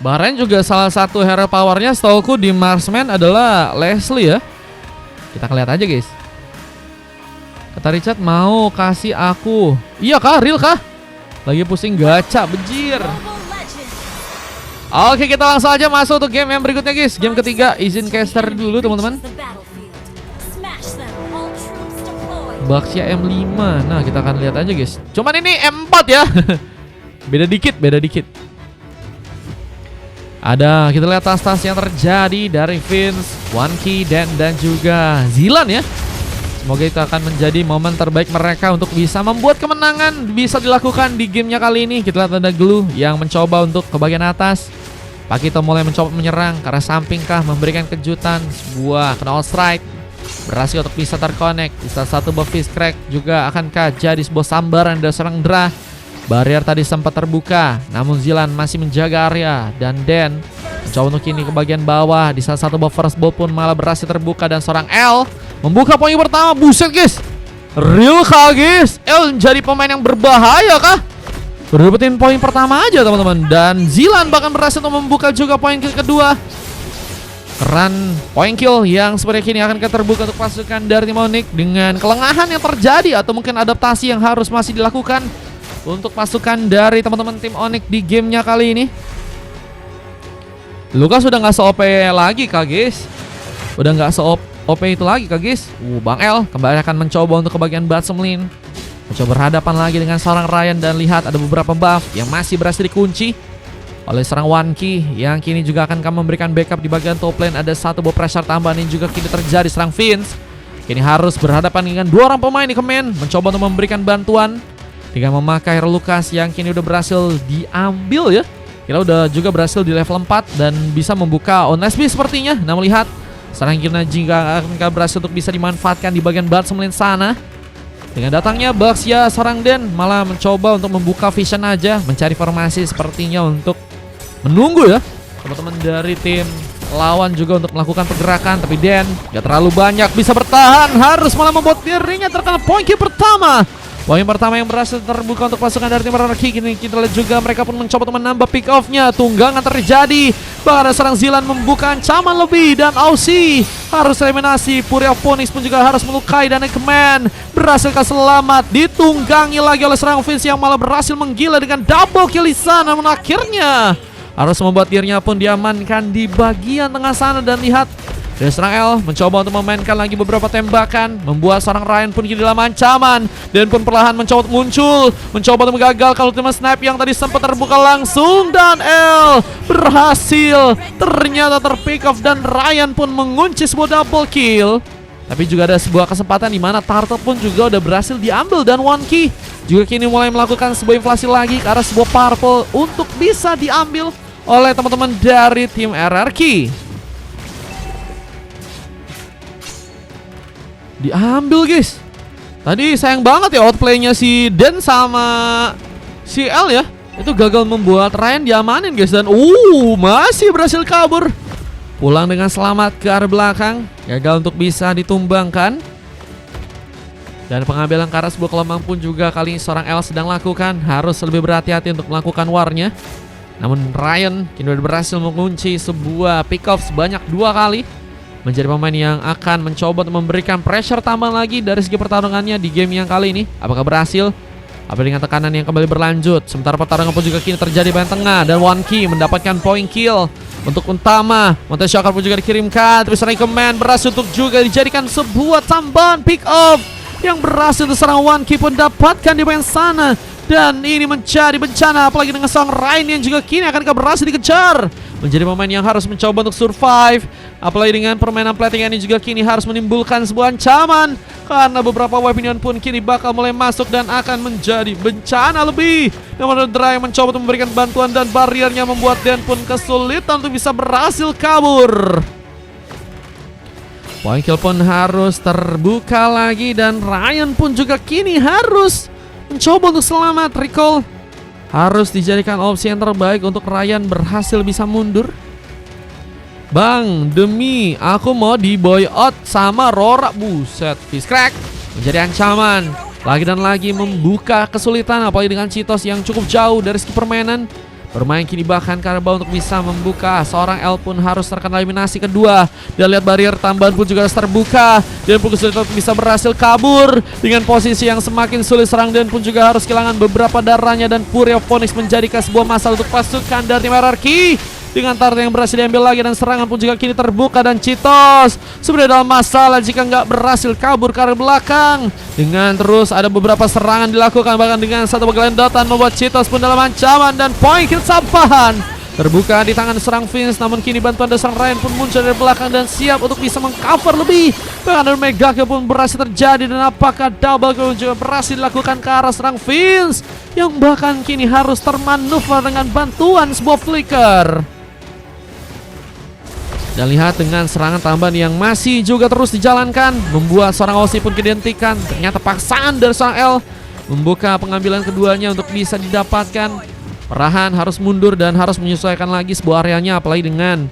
Bahrain juga salah satu hero powernya setauku di Marksman adalah Leslie ya. Kita lihat aja guys. Kata Richard mau kasih aku. Iya kah? Real kah? Lagi pusing gacha, bejir. Oke, kita langsung aja masuk untuk game yang berikutnya guys. Game ketiga, izin caster dulu teman-teman. Baxia M5. Nah, kita akan lihat aja guys. Cuman ini M4 ya. Beda dikit, beda dikit. Ada, kita lihat tas-tas yang terjadi dari Vince, Wanki, dan juga Zilan ya. Semoga itu akan menjadi momen terbaik mereka untuk bisa membuat kemenangan bisa dilakukan di gamenya kali ini. Kita lihat ada Glue yang mencoba untuk ke bagian atas. Pakito mulai mencoba menyerang karena sampingkah memberikan kejutan. Sebuah kena strike, berhasil untuk bisa terkonek. Di salah satu buff Fist Crack juga akankah jadi sebuah sambaran dari serang Dra. Barrier tadi sempat terbuka, namun Zilan masih menjaga area. Dan Den mencoba untuk kini ke bagian bawah. Di salah satu buff First Ball pun malah berhasil terbuka. Dan seorang L membuka poin pertama. Buset guys, real kah guys? L jadi pemain yang berbahaya kah? Udah dapetin poin pertama aja teman-teman. Dan Zilan bahkan berhasil untuk membuka juga poin kedua. Run point kill yang seperti ini akan terbuka untuk pasukan dari tim Onyx. Dengan kelengahan yang terjadi atau mungkin adaptasi yang harus masih dilakukan untuk pasukan dari teman-teman tim Onyx di gamenya kali ini. Luka sudah nggak se-OP lagi kak guys. Udah nggak se-OP itu lagi kak guys. Bang L kembali akan mencoba untuk ke bagian bottom lane. Mencoba berhadapan lagi dengan seorang Ryan. Dan lihat ada beberapa buff yang masih berhasil dikunci oleh serang Wanki, yang kini juga akan memberikan backup di bagian top lane. Ada satu buff pressure tambahan yang juga kini terjadi. Serang Vince kini harus berhadapan dengan dua orang pemain di Command. Mencoba untuk memberikan bantuan dengan memakai Lucas yang kini udah berhasil diambil ya. Kita udah juga berhasil di level 4 dan bisa membuka Honest B sepertinya. Nah, melihat serang Kirna jika akan berhasil untuk bisa dimanfaatkan di bagian bottom lane sana. Dengan datangnya Baxia, serang Den malah mencoba untuk membuka vision aja, mencari formasi sepertinya untuk menunggu ya teman-teman dari tim lawan juga untuk melakukan pergerakan. Tapi Den gak terlalu banyak bisa bertahan, harus malah membuat dirinya terkena poin kill pertama. Poin pertama yang berhasil terbuka untuk pasukan dari tim Anarchy. Kini kita lihat juga mereka pun mencoba untuk menambah pick off-nya. Tunggangan terjadi. Bahkan serang Zilan membuka ancaman lebih. Dan Aussie harus eliminasi. Fury of Phoenix pun juga harus melukai. Dan Eggman berhasilkah selamat. Ditunggangi lagi oleh serang Vince yang malah berhasil menggila dengan double kill di sana. Namun akhirnya harus membuat dirinya pun diamankan di bagian tengah sana. Dan lihat, dari serang L mencoba untuk memainkan lagi beberapa tembakan, membuat seorang Ryan pun kini dalam ancaman. Dan pun perlahan mencoba untuk muncul, mencoba untuk gagal kalau ultimate snipe yang tadi sempat terbuka langsung. Dan L berhasil ternyata terpick off dan Ryan pun mengunci sebuah double kill. Tapi juga ada sebuah kesempatan di mana Turtle pun juga udah berhasil diambil. Dan Wanki juga kini mulai melakukan sebuah inflasi lagi ke arah sebuah purple untuk bisa diambil oleh teman-teman dari tim RRQ. Diambil guys. Tadi sayang banget ya outplaynya si Den sama si L ya. Itu gagal membuat Ryan diamanin guys. Dan masih berhasil kabur. Pulang dengan selamat ke arah belakang. Gagal untuk bisa ditumbangkan. Dan pengambilan ke arah sebuah gelombang pun juga kali ini seorang L sedang lakukan. Harus lebih berhati-hati untuk melakukan warnya. Namun Ryan kini berhasil mengunci sebuah pick off sebanyak 2 kali. Menjadi pemain yang akan mencoba untuk memberikan pressure tambahan lagi dari segi pertarungannya di game yang kali ini. Apakah berhasil? Apa dengan tekanan yang kembali berlanjut? Sementara pertarungan pun juga kini terjadi di bagian tengah. Dan Wanki mendapatkan point kill untuk utama. Monte Shocker pun juga dikirimkan. Tapi serang Command berhasil untuk juga dijadikan sebuah tambahan pick off yang berhasil serang Wanki pun dapatkan di bagian sana. Dan ini menjadi bencana, apalagi dengan sang Ryan yang juga kini akan berhasil dikejar. Menjadi pemain yang harus mencoba untuk survive. Apalagi dengan permainan platingan ini juga kini harus menimbulkan sebuah ancaman. Karena beberapa weapon pun kini bakal mulai masuk dan akan menjadi bencana lebih. Namun Dra yang mencoba untuk memberikan bantuan dan barriernya membuat Dan pun kesulitan untuk bisa berhasil kabur. Point kill pun harus terbuka lagi. Dan Ryan pun juga kini harus mencoba untuk selamat. Recall harus dijadikan opsi yang terbaik untuk Ryan berhasil bisa mundur. Bang, demi aku mau di boycott sama Rora. Buset, Fist Crack menjadi ancaman. Lagi dan lagi membuka kesulitan, apalagi dengan Citos yang cukup jauh dari segi permainan. Bermain kini bahkan Carabao untuk bisa membuka. Seorang L pun harus terkena eliminasi kedua. Dan lihat barrier tambahan pun juga harus terbuka. Dan pun kesulitan bisa berhasil kabur dengan posisi yang semakin sulit. Serang dan pun juga harus kehilangan beberapa darahnya. Dan Fury of Phoenix menjadikan sebuah masalah untuk pasukan dari tim RRQ. Dengan target yang berhasil diambil lagi dan serangan pun juga kini terbuka. Dan Cheetos sebenarnya dalam masalah jika nggak berhasil kabur ke arah belakang. Dengan terus ada beberapa serangan dilakukan, bahkan dengan satu penggelendotan membuat Cheetos pun dalam ancaman. Dan poin kill sampahan terbuka di tangan serang Vince. Namun kini bantuan dari serang Ryan pun muncul dari belakang dan siap untuk bisa mengcover lebih. Bahkan dari Mega Kill pun berhasil terjadi. Dan apakah double kill juga berhasil dilakukan ke arah serang Vince, yang bahkan kini harus termanuver dengan bantuan sebuah flicker. Dan lihat dengan serangan tambahan yang masih juga terus dijalankan, membuat seorang Aussie pun dihentikan. Ternyata paksaan dari seorang L membuka pengambilan keduanya untuk bisa didapatkan. Perlahan harus mundur dan harus menyesuaikan lagi sebuah areanya. Apalagi dengan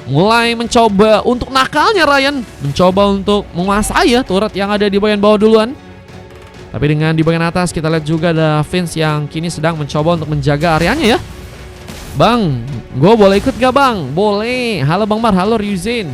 mulai mencoba untuk nakalnya Ryan, mencoba untuk menguasai ya turret yang ada di bagian bawah duluan. Tapi dengan di bagian atas kita lihat juga ada Vince yang kini sedang mencoba untuk menjaga areanya ya. Bang, gue boleh ikut gak bang? Boleh. Halo Bang Mar, halo Ryuzin.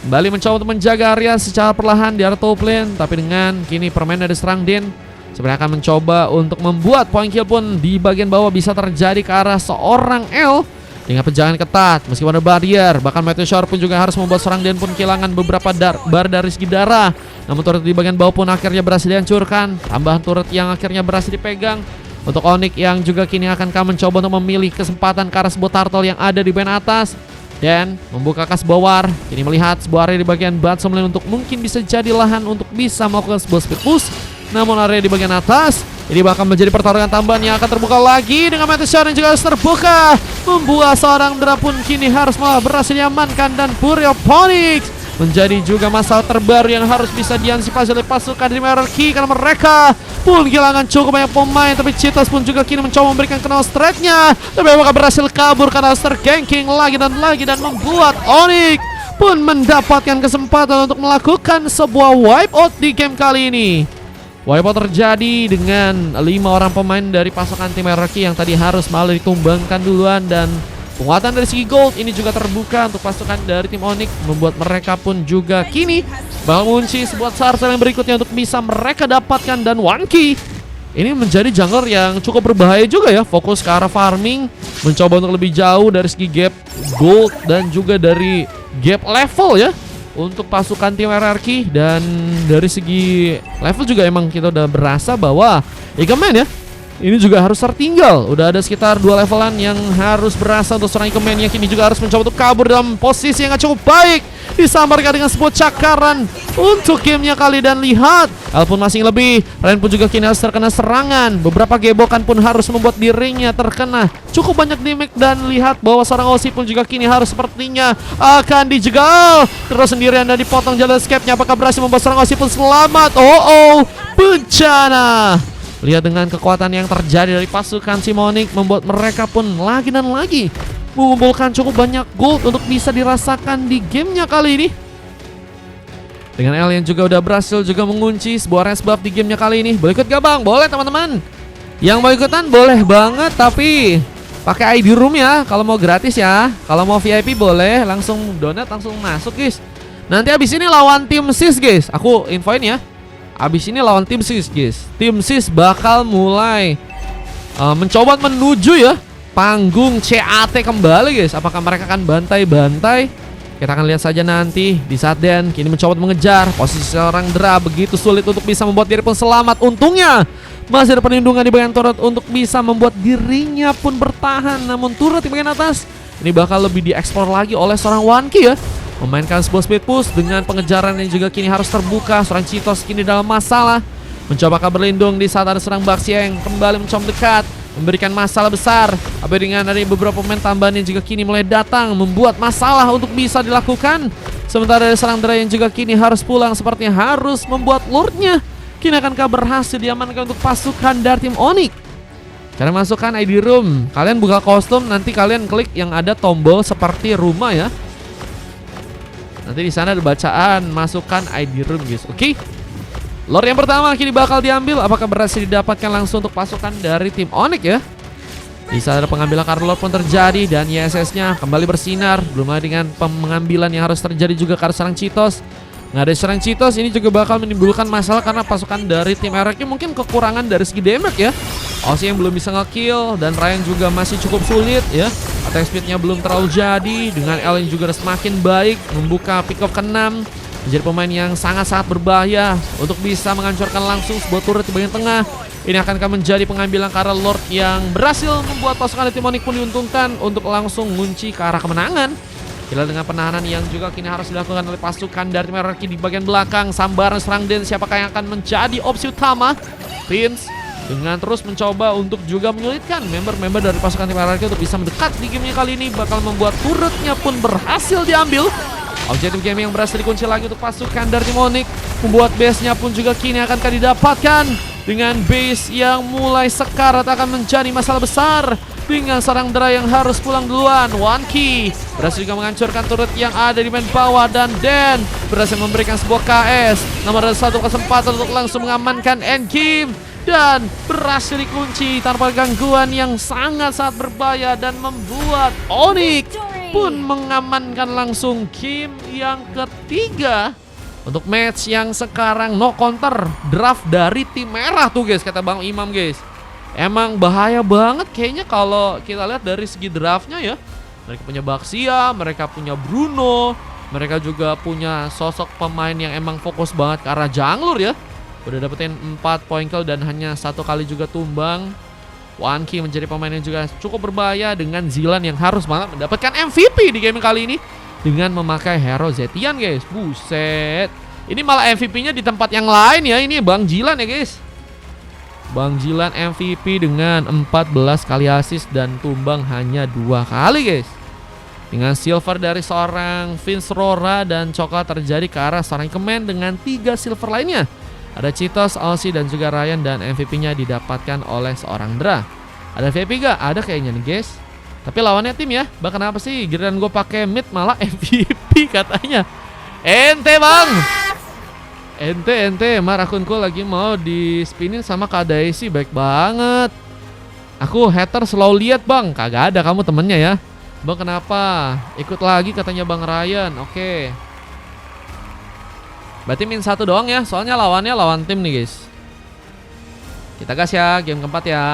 Kembali mencoba untuk menjaga area secara perlahan di area top lane. Tapi dengan kini permainan dari serang Din sebenarnya akan mencoba untuk membuat point kill pun di bagian bawah bisa terjadi ke arah seorang L dengan penjagaan ketat. Meskipun ada barrier, bahkan Meteor pun juga harus membuat serang Din pun kehilangan beberapa bar dari segi darah. Namun turret di bagian bawah pun akhirnya berhasil dihancurkan. Tambahan turret yang akhirnya berhasil dipegang untuk Onyx yang juga kini akan mencoba untuk memilih kesempatan ke arah sebuah turtle yang ada di bagian atas. Dan membuka sebuah war. Kini melihat sebuah area di bagian bottom lane untuk mungkin bisa jadi lahan untuk bisa melakukan sebuah speed push. Namun area di bagian atas ini bakal menjadi pertarungan tambahan yang akan terbuka lagi. Dengan Meteor yang juga harus terbuka, membuat seorang Dra pun kini harus malah berhasil diamankan. Dan Fury of Phoenix menjadi juga masalah terbaru yang harus bisa diantisipasi oleh pasukan dari RRQ, karena mereka pun kehilangan cukup banyak pemain. Tapi Cheetos pun juga kini mencoba memberikan kenal strike-nya, tapi apakah berhasil kabur karena terganking lagi dan membuat Onyx pun mendapatkan kesempatan untuk melakukan sebuah wipeout di game kali ini. Wipeout terjadi dengan 5 orang pemain dari pasukan tim RRQ yang tadi harus malah ditumbangkan duluan. Dan penguatan dari segi gold ini juga terbuka untuk pasukan dari tim Onyx, membuat mereka pun juga kini bakal mengunci sebuah sarcel yang berikutnya untuk bisa mereka dapatkan. Dan Wanki ini menjadi jungler yang cukup berbahaya juga ya, fokus ke arah farming, mencoba untuk lebih jauh dari segi gap gold dan juga dari gap level ya untuk pasukan tim RRQ. Dan dari segi level juga emang kita udah berasa bahwa Ikemen ya ini juga harus tertinggal. Udah ada sekitar 2 levelan yang harus berasa untuk seorang Ikemen yang kini juga harus mencoba untuk kabur dalam posisi yang gak cukup baik. Disambarkan dengan sebuah cakaran untuk gamenya kali. Dan lihat L pun masih lebih, Ryan pun juga kini harus terkena serangan. Beberapa gebokan pun harus membuat dirinya terkena cukup banyak damage. Dan lihat bahwa seorang Aussie pun juga kini harus sepertinya akan dijegal terus sendirian dan dipotong jalan escape-nya. Apakah berhasil membuat seorang Aussie pun selamat? Bencana. Lihat dengan kekuatan yang terjadi dari pasukan Simonik, membuat mereka pun lagi dan lagi mengumpulkan cukup banyak gold untuk bisa dirasakan di gamenya kali ini. Dengan L yang juga udah berhasil juga mengunci sebuah res buff di gamenya kali ini. Boleh ikut gak bang? Boleh teman-teman. Yang mau ikutan boleh banget, tapi pakai ID room ya kalau mau gratis ya. Kalau mau VIP boleh langsung donat, langsung masuk guys. Nanti abis ini lawan tim SIS guys, aku infoin ya. Abis ini lawan tim SIS guys. Tim SIS bakal mulai mencoba menuju ya panggung CAT kembali guys. Apakah mereka akan bantai-bantai? Kita akan lihat saja nanti di saat Dan kini mencoba mengejar. Posisi seorang Dra begitu sulit untuk bisa membuat diri pun selamat. Untungnya masih ada perlindungan di bagian turret untuk bisa membuat dirinya pun bertahan. Namun turret di bagian atas ini bakal lebih dieksplor lagi oleh seorang Wanki ya, memainkan sebuah speed push dengan pengejaran yang juga kini harus terbuka. Seorang Cheetos kini dalam masalah, mencoba berlindung di saat ada serang Baxi yang kembali mencoba dekat, memberikan masalah besar. Tapi dengan ada beberapa pemain tambahan yang juga kini mulai datang, membuat masalah untuk bisa dilakukan. Sementara dari serang Dra yang juga kini harus pulang, sepertinya harus membuat lordnya kini akankah berhasil diamankan untuk pasukan dari tim Onyx. Cara masukkan ID room, kalian buka kostum, nanti kalian klik yang ada tombol seperti rumah ya. Nanti di sana ada bacaan masukkan ID room guys. Oke. Lord yang pertama kini bakal diambil. Apakah berhasil didapatkan langsung untuk pasukan dari tim Onyx ya? Bisa ada pengambilan card lord pun terjadi dan YSS-nya kembali bersinar. Belum lagi dengan pengambilan yang harus terjadi juga ke arah serang Cheetos. Nggak ada serang Cheetos, ini juga bakal menimbulkan masalah karena pasukan dari tim RRQ mungkin kekurangan dari segi damage ya. Ozzy yang belum bisa nge-kill dan Ryan juga masih cukup sulit ya. Attack speednya belum terlalu jadi. Dengan L yang juga semakin baik, membuka pick off ke-6, menjadi pemain yang sangat-sangat berbahaya untuk bisa menghancurkan langsung sebuah turret di bagian tengah. Ini akan menjadi pengambilan Karel Lord yang berhasil membuat pasukan Demonic pun diuntungkan untuk langsung ngunci ke arah kemenangan. Gila dengan penahanan yang juga kini harus dilakukan oleh pasukan dari tim RRQ di bagian belakang. Sambaran serang Den, siapakah yang akan menjadi opsi utama? Prince dengan terus mencoba untuk juga menyulitkan member-member dari pasukan tim RRQ untuk bisa mendekat di gamenya kali ini. Bakal membuat turretnya pun berhasil diambil. Objektif game yang berhasil dikunci lagi untuk pasukan dari Demonic. Membuat base-nya pun juga kini akan didapatkan. Dengan base yang mulai sekarat akan menjadi masalah besar. Dengan seorang Dra yang harus pulang duluan. One Key berhasil juga menghancurkan turret yang ada di main bawah. Dan Den berhasil memberikan sebuah KS. Nomor satu kesempatan untuk langsung mengamankan endgame. Dan berhasil dikunci tanpa gangguan yang sangat-sangat berbahaya. Dan membuat Onyx pun mengamankan langsung game yang ketiga. Untuk match yang sekarang no counter draft dari tim merah tuh guys, kata Bang Imam guys. Emang bahaya banget kayaknya kalau kita lihat dari segi draftnya ya. Mereka punya Baxia, mereka punya Bruno, mereka juga punya sosok pemain yang emang fokus banget ke arah junglur ya. Udah dapetin 4 point kill dan hanya 1 kali juga tumbang. One Key menjadi pemain yang juga cukup berbahaya dengan Zilan yang harus banget mendapatkan MVP di game kali ini dengan memakai hero Zetian guys. Buset. Ini malah MVP-nya di tempat yang lain ya. Ini Bang Jilan ya guys. Bang Jilan MVP dengan 14 kali assist dan tumbang hanya 2 kali guys. Dengan silver dari seorang Vince Rora dan coklat terjadi ke arah seorang Kemen dengan 3 silver lainnya. Ada Cheetos, Ozzy dan juga Ryan dan MVP-nya didapatkan oleh seorang Dra. Ada MVP gak? Ada kayaknya nih guys. Tapi lawannya tim ya. Bahkan apa sih? Giliran gue pakai mid malah MVP katanya. Ente bang. Ente, Mar akunku lagi mau di spinin sama Kak Daisy. Baik banget. Aku hater selalu lihat bang. Kagak ada kamu temennya ya. Bang kenapa? Ikut lagi katanya Bang Ryan. Oke. Berarti min 1 doang ya. Soalnya lawannya lawan tim nih guys. Kita gas ya game keempat ya.